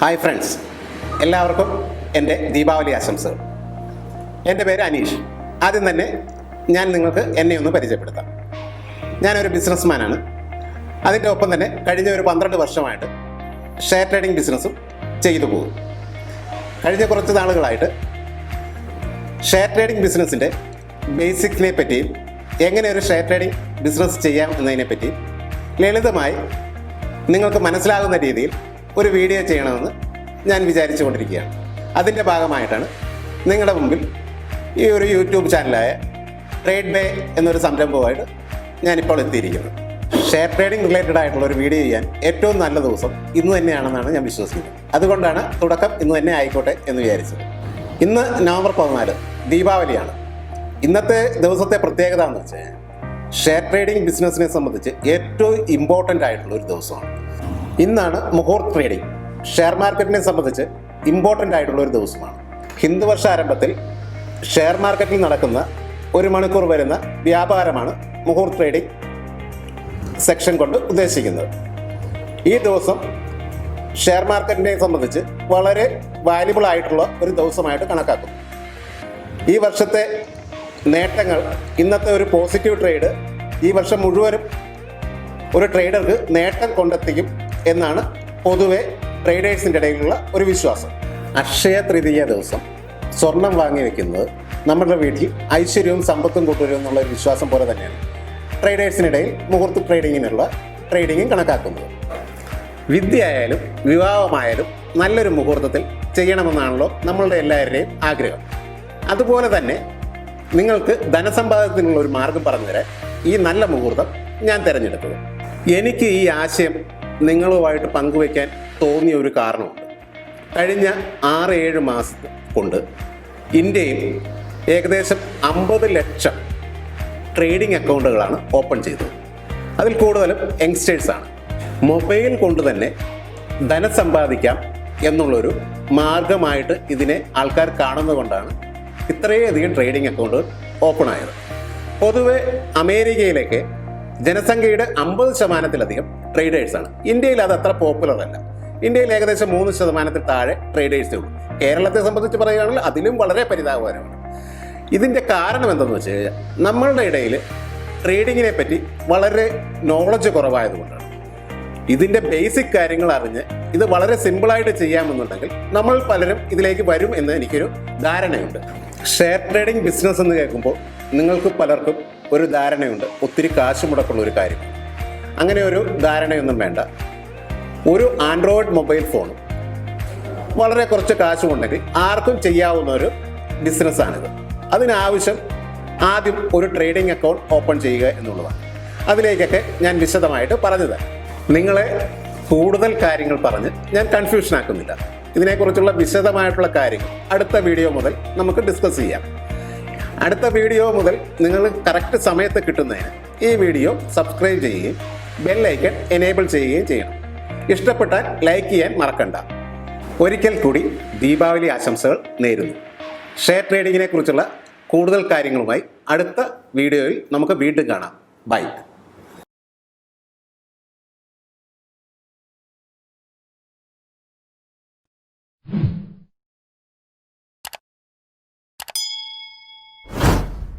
Hi friends, എല്ലാവർക്കും എൻ്റെ ദീപാവലി ആശംസകൾ. എൻ്റെ പേര് അനീഷ്. ആദ്യം തന്നെ ഞാൻ നിങ്ങൾക്ക് എന്നെ ഒന്ന് പരിചയപ്പെടുത്താം. ഞാനൊരു ബിസിനസ്മാനാണ്. അതിൻ്റെ ഒപ്പം തന്നെ കഴിഞ്ഞ ഒരു 12 വർഷമായിട്ട് ഷെയർ ട്രേഡിംഗ് ബിസിനസ്സും ചെയ്തു പോകും. കഴിഞ്ഞ കുറച്ച് നാളുകളായിട്ട് ഷെയർ ട്രേഡിംഗ് ബിസിനസ്സിൻ്റെ ബേസിക്സിനെ പറ്റിയും എങ്ങനെ ഒരു ഷെയർ ട്രേഡിംഗ് ബിസിനസ് ചെയ്യാം എന്നതിനെപ്പറ്റിയും ലളിതമായി നിങ്ങൾക്ക് മനസ്സിലാകുന്ന രീതിയിൽ ഒരു വീഡിയോ ചെയ്യണമെന്ന് ഞാൻ വിചാരിച്ചു കൊണ്ടിരിക്കുകയാണ്. അതിൻ്റെ ഭാഗമായിട്ടാണ് നിങ്ങളുടെ മുമ്പിൽ ഈ ഒരു യൂട്യൂബ് ചാനലായ ട്രേഡ് ബേ എന്നൊരു സംരംഭവുമായിട്ട് ഞാനിപ്പോൾ എത്തിയിരിക്കുന്നത്. ഷെയർ ട്രേഡിംഗ് റിലേറ്റഡ് ആയിട്ടുള്ള ഒരു വീഡിയോ ചെയ്യാൻ ഏറ്റവും നല്ല ദിവസം ഇന്ന് തന്നെയാണെന്നാണ് ഞാൻ വിശ്വസിക്കുന്നത്. അതുകൊണ്ടാണ് തുടക്കം ഇന്ന് തന്നെ ആയിക്കോട്ടെ എന്ന് വിചാരിച്ചത്. ഇന്ന് നവംബർ 14 ദീപാവലിയാണ്. ഇന്നത്തെ ദിവസത്തെ പ്രത്യേകത എന്ന് വെച്ചാൽ ഷെയർ ട്രേഡിംഗ് ബിസിനസ്സിനെ സംബന്ധിച്ച് ഏറ്റവും ഇമ്പോർട്ടൻ്റ് ആയിട്ടുള്ള ഒരു ദിവസമാണ്. ഇന്നാണ് മുഹൂർത്ത് ട്രേഡിംഗ്. ഷെയർ മാർക്കറ്റിനെ സംബന്ധിച്ച് ഇമ്പോർട്ടൻ്റ് ആയിട്ടുള്ള ഒരു ദിവസമാണ്. ഹിന്ദു വർഷാരംഭത്തിൽ ഷെയർ മാർക്കറ്റിൽ നടക്കുന്ന 1 മണിക്കൂർ വരുന്ന വ്യാപാരമാണ് മുഹൂർത്ത് ട്രേഡിംഗ് സെക്ഷൻ കൊണ്ട് ഉദ്ദേശിക്കുന്നത്. ഈ ദിവസം ഷെയർ മാർക്കറ്റിനെ സംബന്ധിച്ച് വളരെ വാല്യുബിൾ ആയിട്ടുള്ള ഒരു ദിവസമായിട്ട് കണക്കാക്കുന്നു. ഈ വർഷത്തെ നേട്ടങ്ങൾ, ഇന്നത്തെ ഒരു പോസിറ്റീവ് ട്രേഡ് ഈ വർഷം മുഴുവനും ഒരു ട്രേഡർക്ക് നേട്ടം കൊണ്ടെത്തിക്കും എന്നാണ് പൊതുവെ ട്രേഡേഴ്സിൻ്റെ ഇടയിലുള്ള ഒരു വിശ്വാസം. അക്ഷയ തൃതീയ ദിവസം സ്വർണം വാങ്ങി വെക്കുന്നത് നമ്മുടെ വീട്ടിൽ ഐശ്വര്യവും സമ്പത്തും കൊണ്ടുവരും എന്നുള്ള ഒരു വിശ്വാസം പോലെ തന്നെയാണ് ട്രേഡേഴ്സിനിടയിൽ മുഹൂർത്ത് ട്രേഡിങ്ങും കണക്കാക്കുന്നത്. വിദ്യയായാലും വിവാഹമായാലും നല്ലൊരു മുഹൂർത്തത്തിൽ ചെയ്യണമെന്നാണല്ലോ നമ്മളുടെ എല്ലാവരുടെയും ആഗ്രഹം. അതുപോലെ തന്നെ നിങ്ങൾക്ക് ധനസമ്പാദനത്തിനുള്ള ഒരു മാർഗം പറഞ്ഞുതരാൻ ഈ നല്ല മുഹൂർത്തം ഞാൻ തിരഞ്ഞെടുത്തത്. എനിക്ക് ഈ ആശയം നിങ്ങളുമായിട്ട് പങ്കുവയ്ക്കാൻ തോന്നിയ ഒരു കാരണമുണ്ട്. കഴിഞ്ഞ 6-7 മാസം കൊണ്ട് ഇന്ത്യയിൽ ഏകദേശം 50 ലക്ഷം ട്രേഡിംഗ് അക്കൗണ്ടുകളാണ് ഓപ്പൺ ചെയ്തത്. അതിൽ കൂടുതലും യങ്സ്റ്റേഴ്സാണ്. മൊബൈൽ കൊണ്ട് തന്നെ ധനം സമ്പാദിക്കാം എന്നുള്ളൊരു മാർഗമായിട്ട് ഇതിനെ ആൾക്കാർ കാണുന്നത് കൊണ്ടാണ് ഇത്രയധികം ട്രേഡിംഗ് അക്കൗണ്ടുകൾ ഓപ്പൺ ആയത്. പൊതുവെ അമേരിക്കയിലേക്ക് ജനസംഖ്യയുടെ 50% ട്രേഡേഴ്സാണ്. ഇന്ത്യയിൽ അത് അത്ര പോപ്പുലർ അല്ല. ഇന്ത്യയിൽ ഏകദേശം 3% താഴെ ട്രേഡേഴ്സേ ഉള്ളൂ. കേരളത്തെ സംബന്ധിച്ച് പറയുകയാണെങ്കിൽ അതിലും വളരെ പരിതാപകരമാണ്. ഇതിൻ്റെ കാരണം എന്തെന്ന് വെച്ച് കഴിഞ്ഞാൽ നമ്മളുടെ ഇടയിൽ ട്രേഡിങ്ങിനെ പറ്റി വളരെ നോളജ് കുറവായതുകൊണ്ടാണ്. ഇതിൻ്റെ ബേസിക് കാര്യങ്ങൾ അറിഞ്ഞ് ഇത് വളരെ സിമ്പിളായിട്ട് ചെയ്യാമെന്നുണ്ടെങ്കിൽ നമ്മൾ പലരും ഇതിലേക്ക് വരും എന്ന് എനിക്കൊരു ധാരണയുണ്ട്. ഷെയർ ട്രേഡിംഗ് ബിസിനസ് എന്ന് കേൾക്കുമ്പോൾ നിങ്ങൾക്ക് പലർക്കും ഒരു ധാരണയുണ്ട്, ഒത്തിരി കാശ് മുടക്കുള്ള ഒരു കാര്യം. അങ്ങനെ ഒരു ധാരണയൊന്നും വേണ്ട. ഒരു ആൻഡ്രോയിഡ് മൊബൈൽ ഫോണും വളരെ കുറച്ച് കാശുമുണ്ടെങ്കിൽ ആർക്കും ചെയ്യാവുന്ന ഒരു ബിസിനസ്സാണിത്. അതിനാവശ്യം ആദ്യം ഒരു ട്രേഡിംഗ് അക്കൗണ്ട് ഓപ്പൺ ചെയ്യുക എന്നുള്ളതാണ്. അതിലേക്കൊക്കെ ഞാൻ വിശദമായിട്ട് പറഞ്ഞു തരാം. നിങ്ങളെ കൂടുതൽ കാര്യങ്ങൾ പറഞ്ഞ് ഞാൻ കൺഫ്യൂഷൻ ആക്കുന്നില്ല. ഇതിനെക്കുറിച്ചുള്ള വിശദമായിട്ടുള്ള കാര്യങ്ങൾ അടുത്ത വീഡിയോ മുതൽ നമുക്ക് ഡിസ്കസ് ചെയ്യാം. അടുത്ത വീഡിയോ മുതൽ നിങ്ങൾ കറക്റ്റ് സമയത്ത് കിട്ടുന്നതിന് ഈ വീഡിയോ സബ്സ്ക്രൈബ് ചെയ്യുകയും ബെല്ലൈക്കൺ എനേബിൾ ചെയ്യുകയും ചെയ്യണം. ഇഷ്ടപ്പെട്ടാൽ ലൈക്ക് ചെയ്യാൻ മറക്കണ്ട. ഒരിക്കൽ കൂടി ദീപാവലി ആശംസകൾ നേരുന്നു. ഷെയർ ട്രേഡിങ്ങിനെ കുറിച്ചുള്ള കൂടുതൽ കാര്യങ്ങളുമായി അടുത്ത വീഡിയോയിൽ നമുക്ക് വീണ്ടും കാണാം. ബൈ.